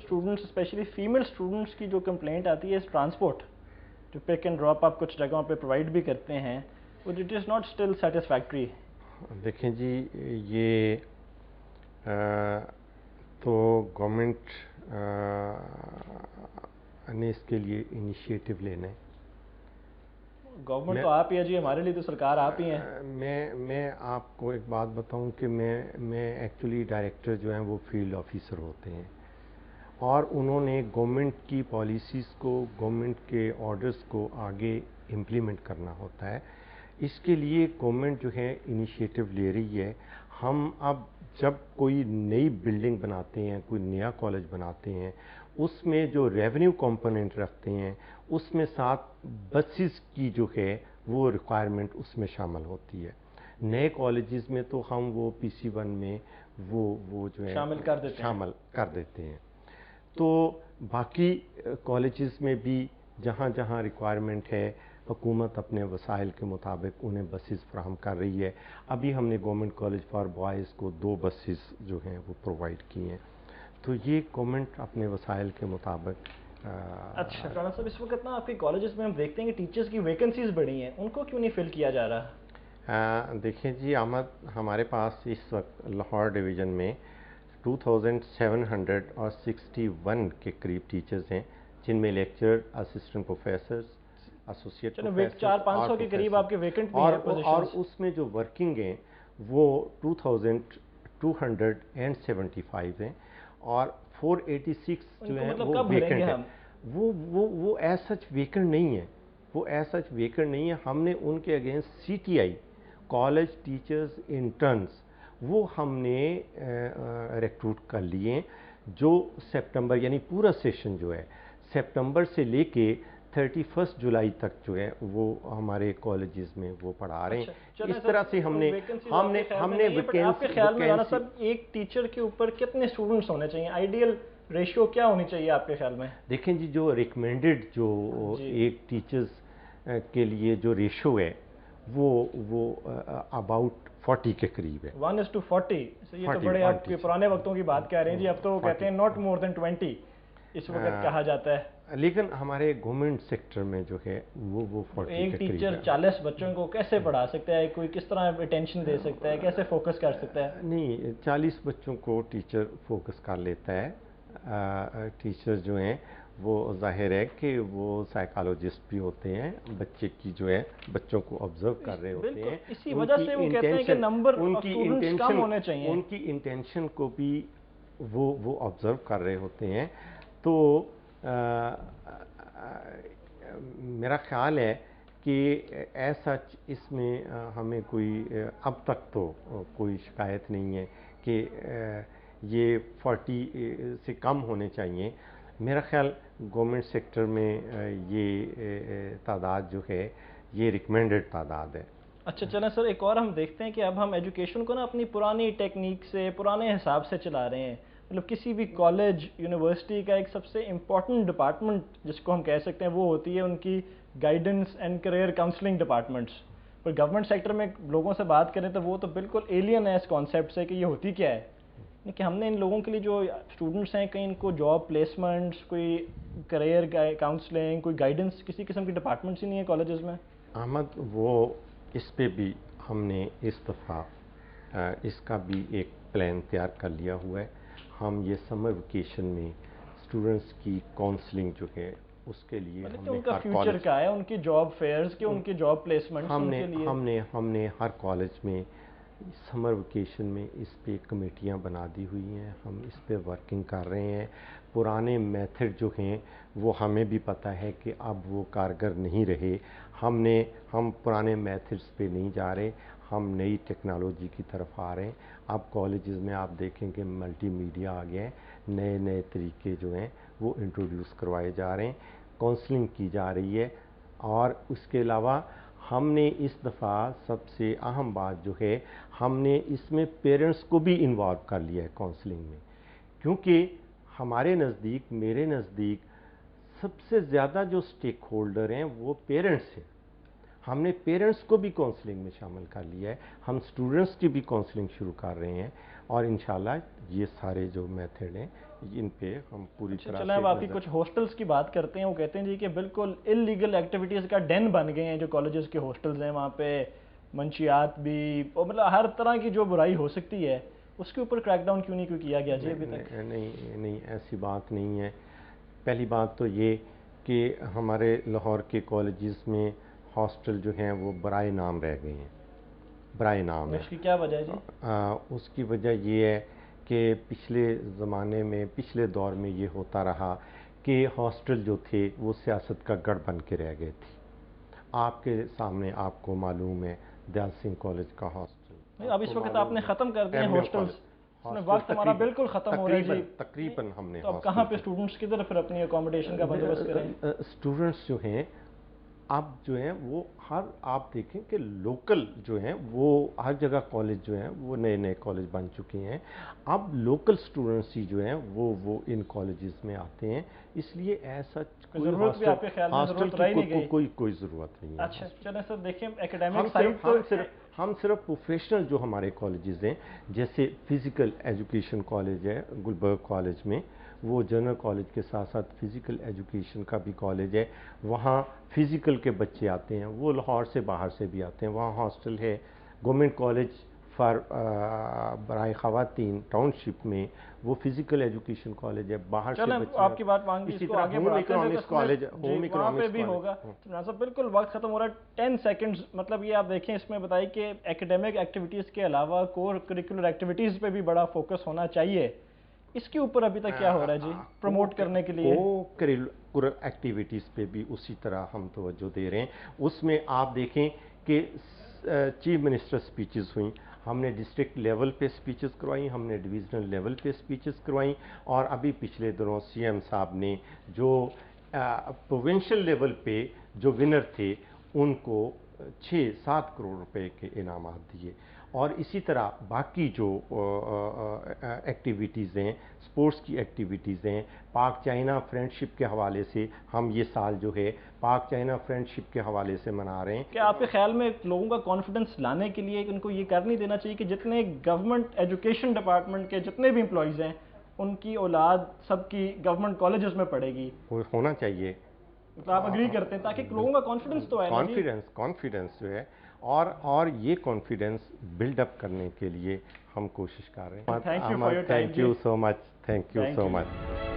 Students especially female students کی جو complaint آتی ہے اس ٹرانسپورٹ جو پک اینڈ ڈراپ آپ کچھ جگہوں پہ پرووائڈ بھی کرتے ہیں وہ it is not still satisfactory. دیکھیں جی یہ تو گورنمنٹ نے اس کے لیے انیشیٹو لینا ہے. گورنمنٹ تو آپ ہی ہے جی, ہمارے لیے تو سرکار آپ ہی ہیں. میں آپ کو ایک بات بتاؤں کہ میں ایکچولی ڈائریکٹر جو ہیں وہ فیلڈ آفیسر ہوتے ہیں اور انہوں نے گورنمنٹ کی پالیسیز کو, گورنمنٹ کے آرڈرز کو آگے امپلیمنٹ کرنا ہوتا ہے. اس کے لیے گورنمنٹ جو ہے انیشیٹو لے رہی ہے. ہم اب جب کوئی نئی بلڈنگ بناتے ہیں, کوئی نیا کالج بناتے ہیں, اس میں جو ریونیو کمپوننٹ رکھتے ہیں اس میں ساتھ بسز کی جو ہے وہ ریکوائرمنٹ اس میں شامل ہوتی ہے. نئے کالجز میں تو ہم وہ PC1 میں وہ جو ہے شامل کر دیتے ہیں. تو باقی کالجز میں بھی جہاں جہاں ریکوائرمنٹ ہے حکومت اپنے وسائل کے مطابق انہیں بسز فراہم کر رہی ہے. ابھی ہم نے گورنمنٹ کالج فار بوائز کو 2 بسز جو ہیں وہ پرووائڈ کی ہیں. تو یہ گورنمنٹ اپنے وسائل کے مطابق. اچھا رانا صاحب, اس وقت نا آپ کے کالجز میں ہم دیکھتے ہیں کہ ٹیچرز کی ویکنسیز بڑی ہیں, ان کو کیوں نہیں فل کیا جا رہا؟ دیکھیں جی احمد, ہمارے پاس اس وقت لاہور ڈویژن میں 2761 کے قریب ٹیچرز ہیں جن میں lecture, assistant professors, associate professor, 400-500 کے قریب آپ کے ویکنٹ بھی ہیں پوزیشنز. اور اس میں جو ورکنگ ہیں وہ 2275 ہیں اور 486 جو ہیں وہ ویکنٹ ہیں. وہ ایز سچ ویکنٹ نہیں ہے, وہ ایز سچ ویکنٹ نہیں ہے. ہم نے ان کے against CTI college teachers interns وہ ہم نے ریکروٹ کر لیے جو سپٹمبر یعنی پورا سیشن جو ہے سپٹمبر سے لے کے 31 جولائی تک جو ہے وہ ہمارے کالجز میں وہ پڑھا رہے ہیں. اس طرح سے ہم نے آپ کے خیال میں رانا صاحب ایک ٹیچر کے اوپر کتنے اسٹوڈنٹس ہونے چاہیے, آئیڈیل ریشیو کیا ہونی چاہیے آپ کے خیال میں؟ دیکھیں جی جو ریکمینڈڈ جو ایک ٹیچرز کے لیے جو ریشو ہے وہ اباؤٹ 40 کے قریب ہے. 1:40. یہ تو بڑے آپ کے پرانے وقتوں کی بات کہہ رہے ہیں جی, اب تو کہتے ہیں ناٹ مور دین 20 اس وقت کہا جاتا ہے. لیکن ہمارے گورنمنٹ سیکٹر میں جو ہے وہ 40 ایک ٹیچر 40 بچوں کو کیسے پڑھا سکتا ہے, کوئی کس طرح اٹینشن دے سکتا ہے, کیسے فوکس کر سکتا ہے؟ نہیں, 40 بچوں کو ٹیچر فوکس کر لیتا ہے. ٹیچر جو ہیں وہ ظاہر ہے کہ وہ سائیکالوجسٹ بھی ہوتے ہیں, بچے کی جو ہے بچوں کو آبزرو کر رہے ہوتے ہیں. اسی وجہ سے وہ کہتے ہیں کہ نمبر آف اسٹوڈنٹس کم ہونے چاہیے. ان کی انٹینشن کو بھی وہ آبزرو کر رہے ہوتے ہیں. تو میرا خیال ہے کہ ایسا اس میں ہمیں کوئی اب تک تو کوئی شکایت نہیں ہے کہ یہ 40 سے کم ہونے چاہیے. میرا خیال گورنمنٹ سیکٹر میں یہ تعداد جو ہے یہ ریکمینڈڈ تعداد ہے. اچھا چلیں سر, ایک اور ہم دیکھتے ہیں کہ اب ہم ایجوکیشن کو نا اپنی پرانی ٹیکنیک سے, پرانے حساب سے چلا رہے ہیں. مطلب کسی بھی کالج یونیورسٹی کا ایک سب سے امپورٹنٹ ڈپارٹمنٹ جس کو ہم کہہ سکتے ہیں وہ ہوتی ہے ان کی guidance and career counselling departments. Per government sector میں لوگوں سے بات کریں تو وہ تو بالکل ایلین ہے اس کانسیپٹ سے کہ یہ ہوتی کیا ہے, کہ ہم نے ان لوگوں کے لیے جو اسٹوڈنٹس ہیں کہیں ان کو جاب پلیسمنٹس, کوئی کریئر کاؤنسلنگ, کوئی گائیڈنس, کسی قسم کی ڈپارٹمنٹس ہی نہیں ہیں کالجز میں. احمد وہ اس پہ بھی ہم نے اس دفعہ اس کا بھی ایک پلان تیار کر لیا ہوا ہے. ہم یہ سمر ویکیشن میں اسٹوڈنٹس کی کاؤنسلنگ جو ہے اس کے لیے ان کا فیوچر کیا ہے, ان کی جاب فیئرز کے, ان کی جاب پلیسمنٹس ہم نے ہر کالج میں سمر ویکیشن میں اس پہ کمیٹیاں بنا دی ہوئی ہیں. ہم اس پہ ورکنگ کر رہے ہیں. پرانے میتھڈ جو ہیں وہ ہمیں بھی پتہ ہے کہ اب وہ کارگر نہیں رہے. ہم پرانے میتھڈز پہ نہیں جا رہے, ہم نئی ٹیکنالوجی کی طرف آ رہے ہیں. اب کالجز میں آپ دیکھیں کہ ملٹی میڈیا آ گیا ہے, نئے طریقے جو ہیں وہ انٹروڈیوس کروائے جا رہے ہیں, کاؤنسلنگ کی جا رہی ہے. اور اس کے علاوہ ہم نے اس دفعہ سب سے اہم بات جو ہے ہم نے اس میں پیرنٹس کو بھی انوالو کر لیا ہے کاؤنسلنگ میں, کیونکہ ہمارے نزدیک, میرے نزدیک سب سے زیادہ جو سٹیک ہولڈر ہیں وہ پیرنٹس ہیں. ہم نے پیرنٹس کو بھی کاؤنسلنگ میں شامل کر لیا ہے، ہم اسٹوڈنٹس کی بھی کاؤنسلنگ شروع کر رہے ہیں، اور انشاءاللہ یہ سارے جو میتھڈ ہیں ان پہ ہم پوری طرح سے چلیں اب آپ کی کچھ ہاسٹلس کی بات کرتے ہیں. وہ کہتے ہیں جی کہ بالکل انلیگل ایکٹیویٹیز کا ڈین بن گئے ہیں جو کالجز کے ہاسٹلز ہیں، وہاں پہ منشیات بھی، اور مطلب ہر طرح کی جو برائی ہو سکتی ہے اس کے اوپر کریک ڈاؤن کیوں نہیں کیا گیا جی ابھی تک؟ نہیں ایسی بات نہیں ہے. پہلی بات تو یہ کہ ہمارے لاہور کے کالجز میں ہاسٹل جو ہیں وہ برائے نام رہ گئے ہیں، برائے نام ہے. اس کی کیا وجہ ہے جی؟ اس کی وجہ یہ ہے کہ پچھلے زمانے میں، پچھلے دور میں یہ ہوتا رہا کہ ہاسٹل جو تھے وہ سیاست کا گڑھ بن کے رہ گئے تھے. آپ کے سامنے آپ کو معلوم ہے دیال سنگھ کالج کا ہاسٹل، اب اس وقت آپ نے ختم کر دیے ہاسٹلز، اس میں وقت ہمارا بالکل ختم ہو رہا ہے جی. تقریباً ہم نے تو اب کہاں پہ اسٹوڈنٹس کدھر پھر اپنی اکوموڈیشن کا بندوبست کریں؟ اسٹوڈنٹس جو ہیں اب جو ہیں وہ آپ دیکھیں کہ لوکل جو ہیں وہ ہر جگہ کالج جو ہیں وہ نئے نئے کالج بن چکے ہیں. اب لوکل اسٹوڈنٹس ہی جو ہیں وہ ان کالجز میں آتے ہیں، اس لیے ایسا ضرورت بھی آپ کے خیال میں ضرورت رہی نہیں گئی؟ کوئی ضرورت نہیں ہے. اچھا چلیں سر، دیکھیں اکیڈیمک سائڈ تو ہم صرف پروفیشنل جو ہمارے کالجز ہیں، جیسے فزیکل ایجوکیشن کالج ہے گلبرگ کالج میں، وہ جنرل کالج کے ساتھ ساتھ فزیکل ایجوکیشن کا بھی کالج ہے، وہاں فزیکل کے بچے آتے ہیں، وہ لاہور سے باہر سے بھی آتے ہیں. وہاں ہاسٹل ہے گورنمنٹ کالج فار برائے خواتین ٹاؤن شپ میں، وہ فزیکل ایجوکیشن کالج ہے، باہر سے بچے. آپ کی بات مان گئی، اس کو آگے بڑھاتے ہیں. اکنامکس کالج، ہوم وہاں پہ اکنامکس بھی ہوگا. ناصر بالکل وقت ختم ہو رہا ہے، 10 سیکنڈز. مطلب یہ آپ دیکھیں، اس میں بتائیں کہ ایکیڈیمک ایکٹیویٹیز کے علاوہ کور کریکولر ایکٹیویٹیز پہ بھی بڑا فوکس ہونا چاہیے. اس کے اوپر ابھی تک کیا ہو رہا ہے جی پروموٹ کرنے کے لیے؟ کریکولر ایکٹیویٹیز پہ بھی اسی طرح ہم توجہ دے رہے ہیں. اس میں آپ دیکھیں کہ چیف منسٹر سپیچز ہوئیں، ہم نے ڈسٹرکٹ لیول پہ سپیچز کروائی، ہم نے ڈویژنل لیول پہ سپیچز کروائی، اور ابھی پچھلے دنوں سی ایم صاحب نے جو پروونشل لیول پہ جو ونر تھے ان کو 6-7 کروڑ روپے کے انعامات دیے. اور اسی طرح باقی جو ایکٹیویٹیز ہیں، سپورٹس کی ایکٹیویٹیز ہیں، پاک چائنا فرینڈشپ کے حوالے سے ہم یہ سال جو ہے پاک چائنا فرینڈشپ کے حوالے سے منا رہے ہیں. کیا آپ کے خیال میں لوگوں کا کانفیڈنس لانے کے لیے ان کو یہ کر نہیں دینا چاہیے کہ جتنے گورنمنٹ ایجوکیشن ڈپارٹمنٹ کے جتنے بھی امپلائیز ہیں ان کی اولاد سب کی گورنمنٹ کالجز میں پڑھے گی؟ ہونا چاہیے. آپ اگری کرتے ہیں تاکہ لوگوں کا کانفیڈنس تو آئے. کانفیڈنس جو ہے اور یہ کانفیڈنس بلڈ اپ کرنے کے لیے ہم کوشش کر رہے ہیں. Thank you for your time. Thank you so much.